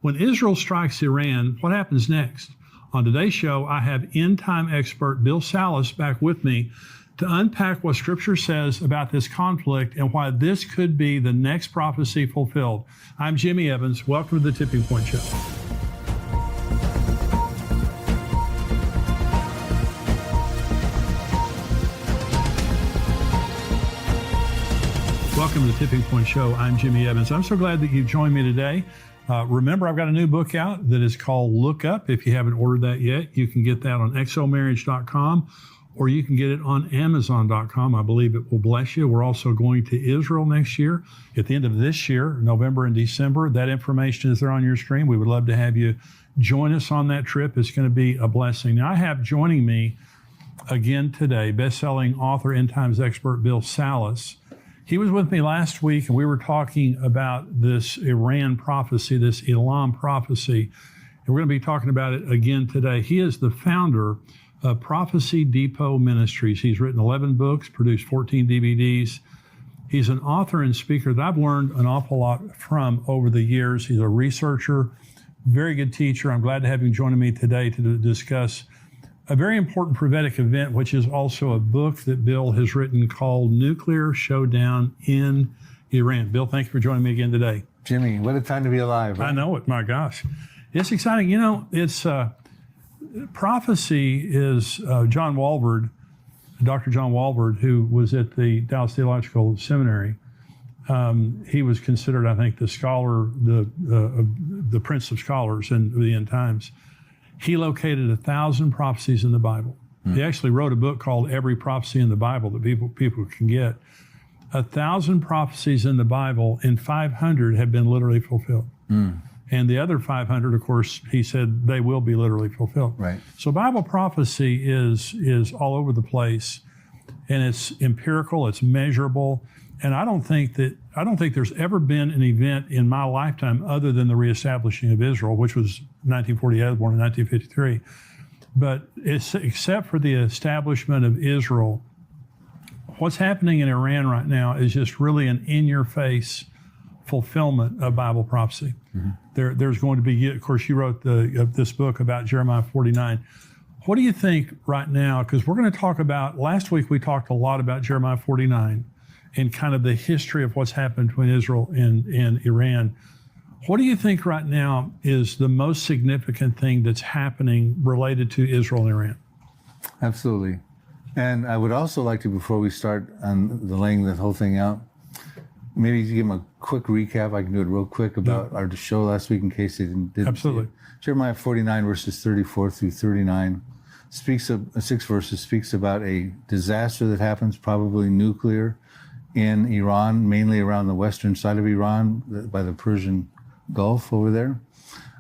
When Israel strikes Iran, what happens next? On today's show, I have end-time expert Bill Salus back with me to unpack what Scripture says about this conflict and why this could be the next prophecy fulfilled. I'm Jimmy Evans. Welcome to the Tipping Point Show. Welcome to the Tipping Point Show. I'm Jimmy Evans. I'm so glad that you've joined me today. Remember, I've got a new book out that is called Look Up. If you haven't ordered that yet, you can get that on exomarriage.com or you can get it on amazon.com. I believe it will bless you. We're also going to Israel next year at the end of this year, November and December. That information is there on your screen. We would love to have you join us on that trip. It's going to be a blessing. Now, I have joining me again today, best-selling author, end times expert Bill Salus. He was with me last week, and we were talking about this Iran prophecy, this Elam prophecy, and we're going to be talking about it again today. He is the founder of Prophecy Depot Ministries. He's written 11 books, produced 14 DVDs. He's an author and speaker that I've learned an awful lot from over the years. He's a researcher, very good teacher. I'm glad to have him joining me today to discuss a very important prophetic event, which is also a book that Bill has written called Nuclear Showdown in Iran. Bill, thank you for joining me again today. Jimmy, what a time to be alive. Right? I know it. My gosh. It's exciting. You know, it's prophecy is John Walvoord, Dr. John Walvoord, who was at the Dallas Theological Seminary. He was considered, I think, the scholar, the prince of scholars in the end times. He located 1,000 prophecies in the Bible. He actually wrote a book called Every Prophecy in the Bible that people can get. 1,000 prophecies in the Bible, and 500 have been literally fulfilled. And the other 500, of course, he said they will be literally fulfilled. Right. So Bible prophecy is all over the place, and it's empirical, it's measurable, and I don't think there's ever been an event in my lifetime other than the reestablishing of Israel, which was 1948. I was born in 1953. But except for the establishment of Israel, what's happening in Iran right now is just really an in-your-face fulfillment of Bible prophecy. There's going to be, of course, you wrote this book about Jeremiah 49. What do you think right now? Because we're going to talk about, last week we talked a lot about Jeremiah 49 and kind of the history of what's happened between Israel and Iran. What do you think right now is the most significant thing that's happening related to Israel and Iran? Absolutely. And I would also like to, before we start on the laying the whole thing out, maybe give them a quick recap. I can do it real quick about our show last week in case they didn't Absolutely. See it. Jeremiah 49 verses 34 through 39 speaks of 6 verses speaks about a disaster that happens, probably nuclear, in Iran, mainly around the western side of Iran, by the Persian Gulf over there.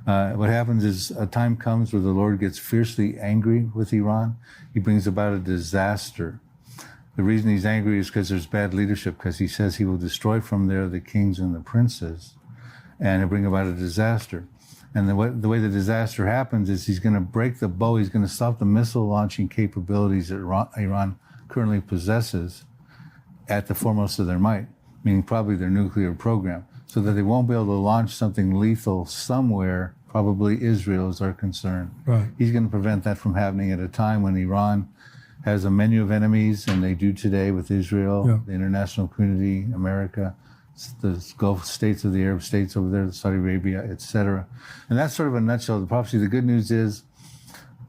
What happens is a time comes where the Lord gets fiercely angry with Iran. He brings about a disaster. The reason he's angry is because there's bad leadership, because he says he will destroy from there the kings and the princes, and he'll bring about a disaster. And the way the disaster happens is he's going to break the bow. He's going to stop the missile launching capabilities that Iran currently possesses at the foremost of their might, meaning probably their nuclear program, so that they won't be able to launch something lethal somewhere, probably Israel is our concern. Right. He's going to prevent that from happening at a time when Iran has a menu of enemies, and they do today with Israel, the international community, America, the Gulf states of the Arab states over there, Saudi Arabia, etc. And that's sort of a nutshell of the prophecy. The good news is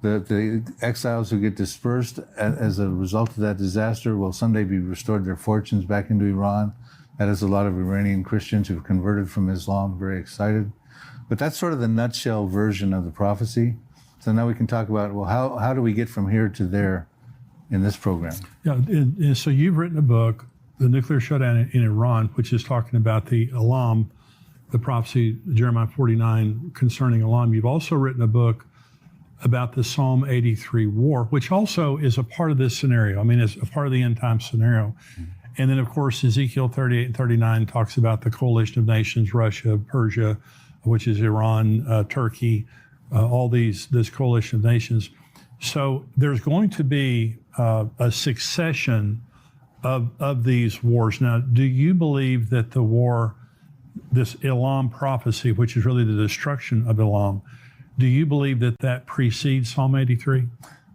the exiles who get dispersed as a result of that disaster will someday be restored their fortunes back into Iran. That is a lot of Iranian Christians who've converted from Islam, very excited. But that's sort of the nutshell version of the prophecy. So now we can talk about, well, how do we get from here to there in this program? Yeah, and so you've written a book, The Nuclear Showdown in Iran, which is talking about the Elam, the prophecy, Jeremiah 49, concerning Elam. You've also written a book about the Psalm 83 war, which also is a part of this scenario. I mean, it's a part of the end time scenario. And then, of course, Ezekiel 38 and 39 talks about the coalition of nations, Russia, Persia, which is Iran, Turkey, all this coalition of nations. So there's going to be a succession of these wars. Now, do you believe that the war this Elam prophecy, which is really the destruction of Elam, do you believe that that precedes Psalm 83?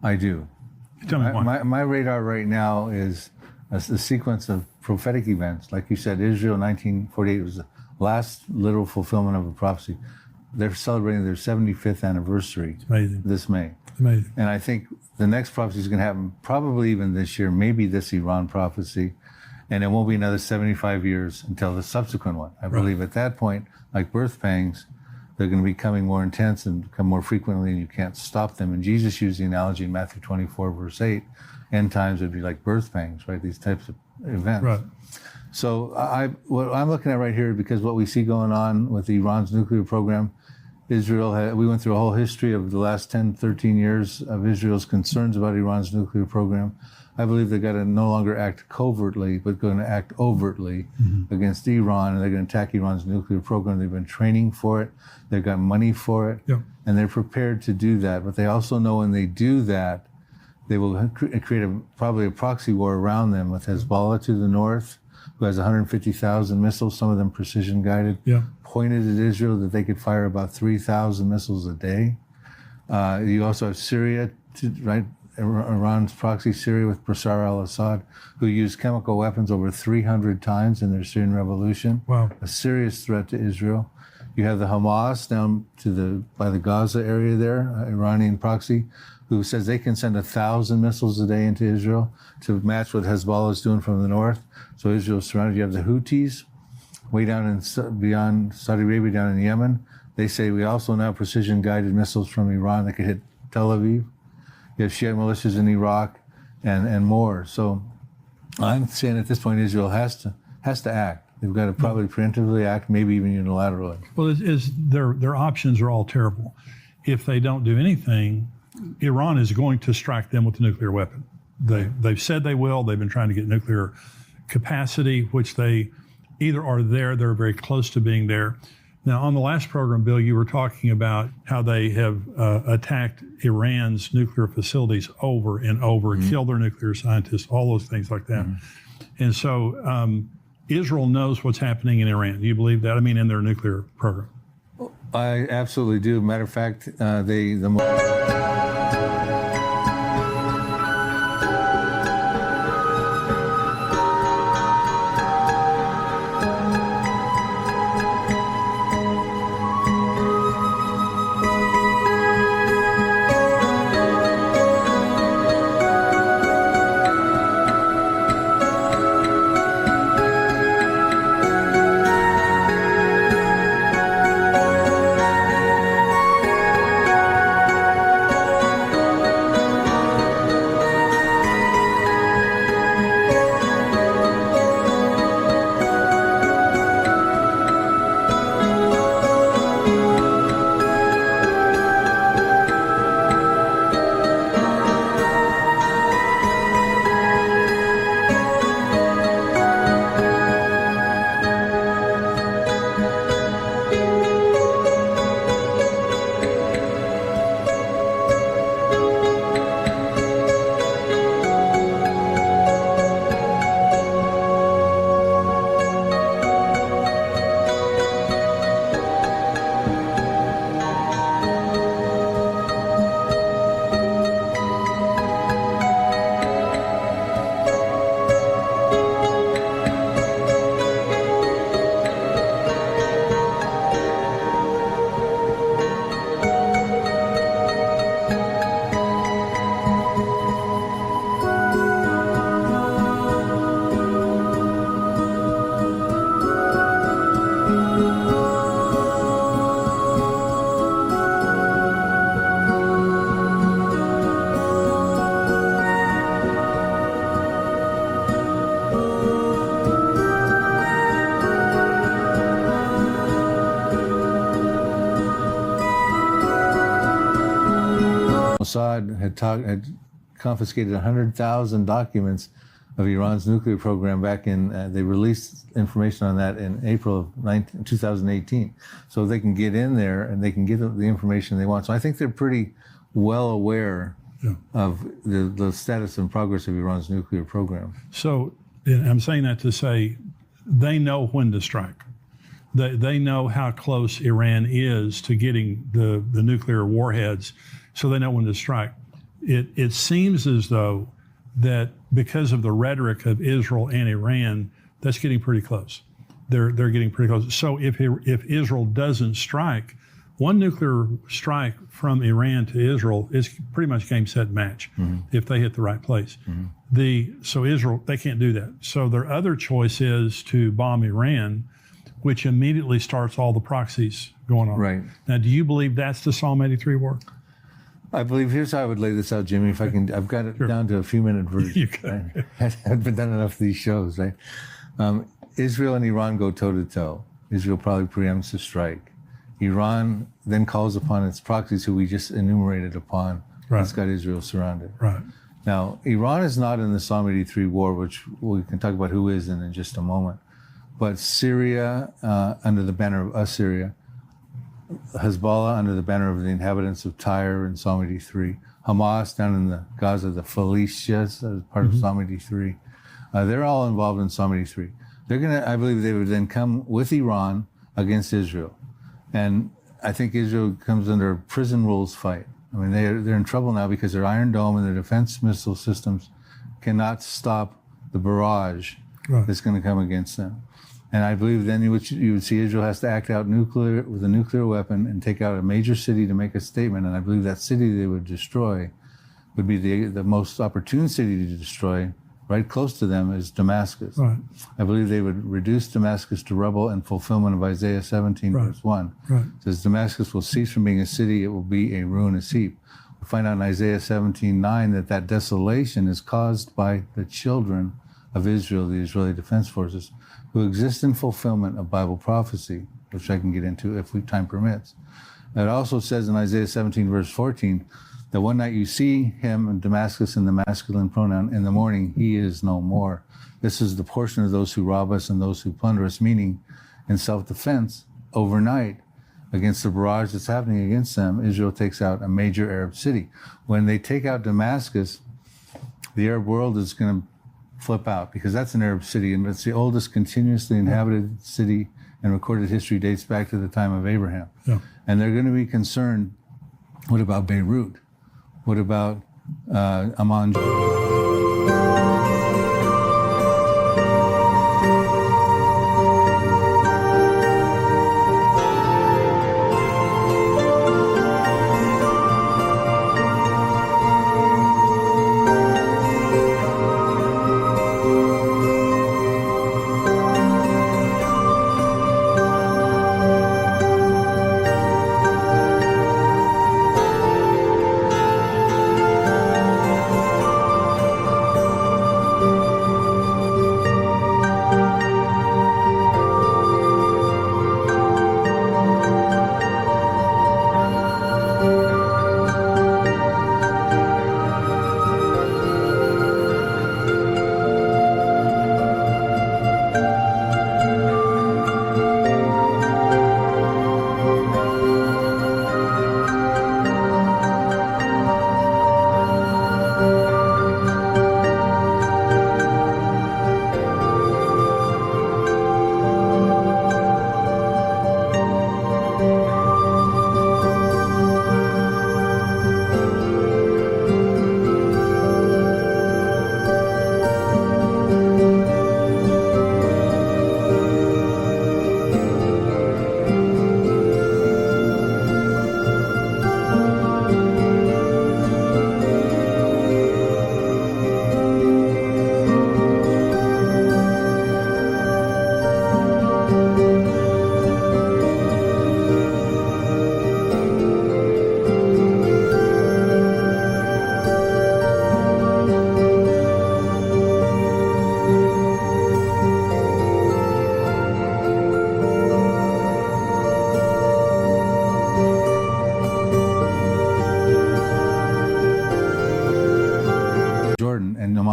I do. Tell me why. My radar right now is a sequence of prophetic events. Like you said, Israel 1948 was the last literal fulfillment of a prophecy. They're celebrating their 75th anniversary this May. Amazing. And I think the next prophecy is going to happen probably even this year, maybe this Iran prophecy. And it won't be another 75 years until the subsequent one. I believe at that point, like birth pangs, they're going to be becoming more intense and come more frequently, and you can't stop them. And Jesus used the analogy in Matthew 24, verse 8, end times would be like birth pangs, right? These types of events. Right. So what I'm looking at right here, because what we see going on with Iran's nuclear program, we went through a whole history of the last 10, 13 years of Israel's concerns about Iran's nuclear program. I believe they've got to no longer act covertly, but going to act overtly against Iran, and they're going to attack Iran's nuclear program. They've been training for it. They've got money for it, and they're prepared to do that. But they also know when they do that, they will create probably a proxy war around them with Hezbollah to the north, who has 150,000 missiles, some of them precision guided, pointed at Israel that they could fire about 3,000 missiles a day. You also have Syria, right? Iran's proxy Syria with Bashar al-Assad, who used chemical weapons over 300 times in their Syrian revolution. Wow. A serious threat to Israel. You have the Hamas down by the Gaza area there, Iranian proxy, who says they can send 1,000 missiles a day into Israel to match what Hezbollah is doing from the north. So Israel's surrounded. You have the Houthis way down beyond Saudi Arabia, down in Yemen. They say we also now have precision-guided missiles from Iran that could hit Tel Aviv. You have Shiite militias in Iraq and more. So I'm saying at this point Israel has to act. They've got to probably preemptively act, maybe even unilaterally. Well, their options are all terrible. If they don't do anything, Iran is going to strike them with a nuclear weapon. They've said they will. They've been trying to get nuclear capacity, which they either are there, they're very close to being there. Now, on the last program, Bill, you were talking about how they have attacked Iran's nuclear facilities over and over, killed their nuclear scientists, all those things like that. And so Israel knows what's happening in Iran. Do you believe that? I mean, in their nuclear program. I absolutely do. Matter of fact, Mossad had confiscated 100,000 documents of Iran's nuclear program back in, they released information on that in April of 2018. So they can get in there and they can get the information they want. So I think they're pretty well aware of the status and progress of Iran's nuclear program. So I'm saying that to say they know when to strike. They know how close Iran is to getting the nuclear warheads, so they know when to strike. It seems as though that because of the rhetoric of Israel and Iran, that's getting pretty close. They're getting pretty close. So if Israel doesn't strike, one nuclear strike from Iran to Israel is pretty much game, set, match if they hit the right place. So Israel, they can't do that. So their other choice is to bomb Iran, which immediately starts all the proxies going on. Right. Now, do you believe that's the Psalm 83 war? I believe, here's how I would lay this out, Jimmy, if I can. I've got it down to a few-minute version. You can. Right? I've been done enough of these shows, right? Israel and Iran go toe-to-toe. Israel probably preempts a strike. Iran then calls upon its proxies, who we just enumerated upon. Right. It's got Israel surrounded. Right. Now, Iran is not in the Psalm 83 war, which we can talk about who is in just a moment. But Syria, under the banner of Assyria, Hezbollah under the banner of the inhabitants of Tyre in Psalm 83, Hamas down in the Gaza, the Philistines as part of Psalm 83. They're all involved in Psalm 83. I believe they would then come with Iran against Israel. And I think Israel comes under a prison rules fight. I mean, they're in trouble now because their Iron Dome and their defense missile systems cannot stop the barrage that's going to come against them. And I believe then you would see Israel has to act out with a nuclear weapon and take out a major city to make a statement. And I believe that city they would destroy would be the most opportune city to destroy. Right close to them is Damascus. Right. I believe they would reduce Damascus to rubble in fulfillment of Isaiah 17, verse 1. Right. It says, Damascus will cease from being a city, it will be a ruinous heap. We find out in Isaiah 17:9 that desolation is caused by the children of Israel, the Israeli Defense Forces, who exist in fulfillment of Bible prophecy, which I can get into if time permits. It also says in Isaiah 17, verse 14, that one night you see him in Damascus in the masculine pronoun, in the morning he is no more. This is the portion of those who rob us and those who plunder us, meaning in self-defense, overnight, against the barrage that's happening against them, Israel takes out a major Arab city. When they take out Damascus, the Arab world is going to flip out because that's an Arab city, and it's the oldest continuously inhabited city in recorded history, dates back to the time of Abraham. Yeah. And they're going to be concerned, what about Beirut? What about Amman?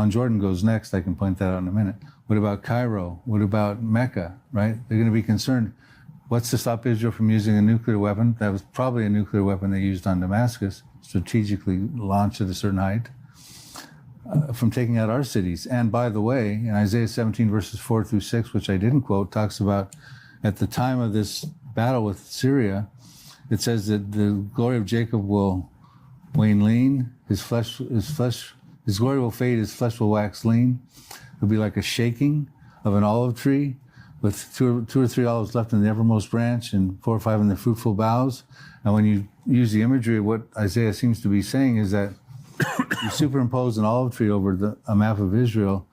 Jordan goes next. I can point that out in a minute. What about Cairo? What about Mecca, right? They're going to be concerned. What's to stop Israel from using a nuclear weapon? That was probably a nuclear weapon they used on Damascus, strategically launched at a certain height, from taking out our cities. And by the way, in Isaiah 17, verses 4 through 6, which I didn't quote, talks about At the time of this battle with Syria, it says that the glory of Jacob will wane lean, his glory will fade, his flesh will wax lean. It'll be like a shaking of an olive tree with two or three olives left in the uppermost branch and 4 or 5 in the fruitful boughs. And when you use the imagery, what Isaiah seems to be saying is that you superimpose an olive tree over a map of Israel,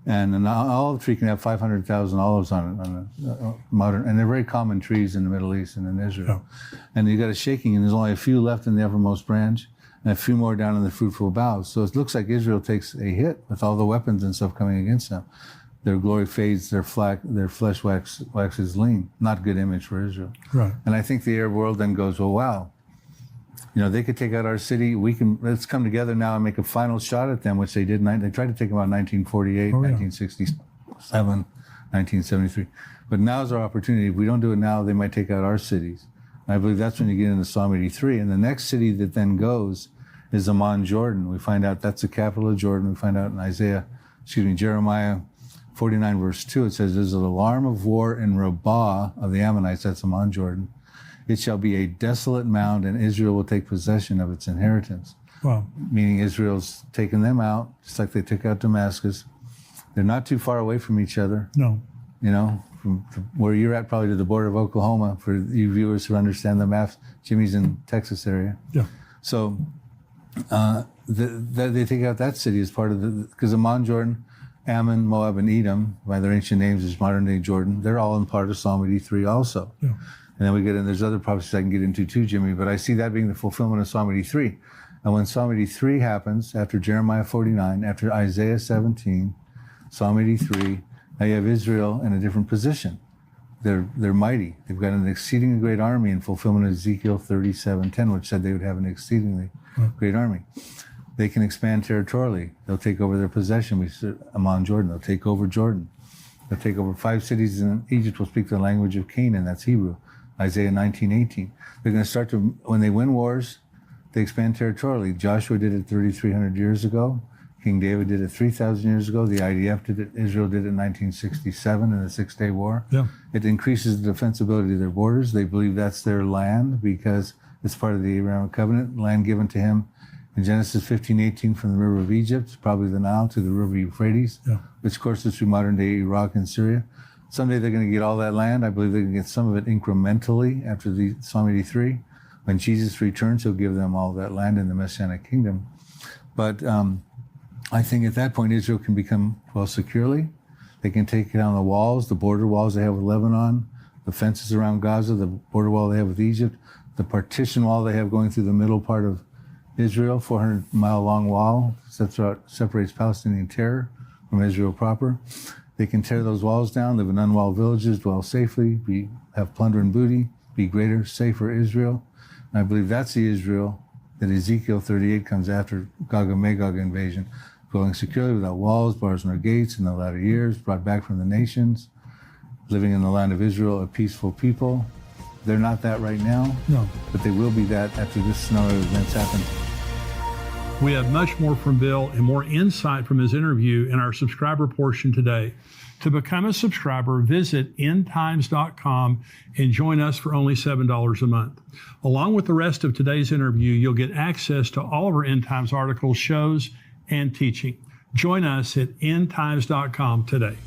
and an olive tree can have 500,000 olives on it, on a modern, and they're very common trees in the Middle East and in Israel. Yeah. And you got a shaking, and there's only a few left in the uppermost branch, and a few more down in the fruitful boughs. So it looks like Israel takes a hit with all the weapons and stuff coming against them. Their glory fades, their flesh waxes lean. Not a good image for Israel. Right. And I think the Arab world then goes, well, wow, they could take out our city. Let's come together now and make a final shot at them, which they did. They tried to take them out in 1948, 1967, 1973. But now's our opportunity. If we don't do it now, they might take out our cities. And I believe that's when you get into Psalm 83. And the next city that then goes is Amman, Jordan. We find out that's the capital of Jordan. We find out in Jeremiah 49, verse 2, it says, there's an alarm of war in Rabbah of the Ammonites, that's Amman, Jordan. It shall be a desolate mound, and Israel will take possession of its inheritance. Wow. Meaning Israel's taken them out, just like they took out Damascus. They're not too far away from each other. No. From where you're at, probably to the border of Oklahoma, for you viewers who understand the maps. Jimmy's in Texas area. Yeah. So they take out that city as part of because Amman, Jordan, Ammon, Moab, and Edom, by their ancient names, is modern-day Jordan. They're all in part of Psalm 83 also. Yeah. And then we get in, there's other prophecies I can get into too, Jimmy, but I see that being the fulfillment of Psalm 83. And when Psalm 83 happens, after Jeremiah 49, after Isaiah 17, Psalm 83, now you have Israel in a different position. They're mighty. They've got an exceedingly great army in fulfillment of Ezekiel 37:10, which said they would have an exceedingly great army. They can expand territorially. They'll take over their possession. We said Amman, Jordan. They'll take over Jordan. They'll take over 5 cities in Egypt. Will speak the language of Canaan. That's Hebrew. Isaiah 19:18. They're going to start to, when they win wars, they expand territorially. Joshua did it 3,300 years ago. King David did it 3,000 years ago. The IDF did it. Israel did it in 1967 in the Six-Day War. Yeah. It increases the defensibility of their borders. They believe that's their land because it's part of the Abrahamic covenant, land given to him in Genesis 15:18 from the river of Egypt, probably the Nile, to the river Euphrates, which courses through modern-day Iraq and Syria. Someday they're going to get all that land. I believe they're going to get some of it incrementally after the Psalm 83. When Jesus returns, he'll give them all that land in the Messianic kingdom. But I think at that point, Israel can become dwell securely. They can take down the walls, the border walls they have with Lebanon, the fences around Gaza, the border wall they have with Egypt, the partition wall they have going through the middle part of Israel, 400-mile-long wall separates Palestinian terror from Israel proper. They can tear those walls down, live in unwalled villages, dwell safely, have plunder and booty, be greater, safer Israel. And I believe that's the Israel that Ezekiel 38 comes after Gog and Magog invasion, dwelling securely without walls, bars, nor gates in the latter years, brought back from the nations, living in the land of Israel, a peaceful people. They're not that right now, no, but they will be that after this scenario of events happens. We have much more from Bill and more insight from his interview in our subscriber portion today. To become a subscriber, visit endtimes.com and join us for only $7 a month. Along with the rest of today's interview, you'll get access to all of our End Times articles, shows, and teaching. Join us at endtimes.com today.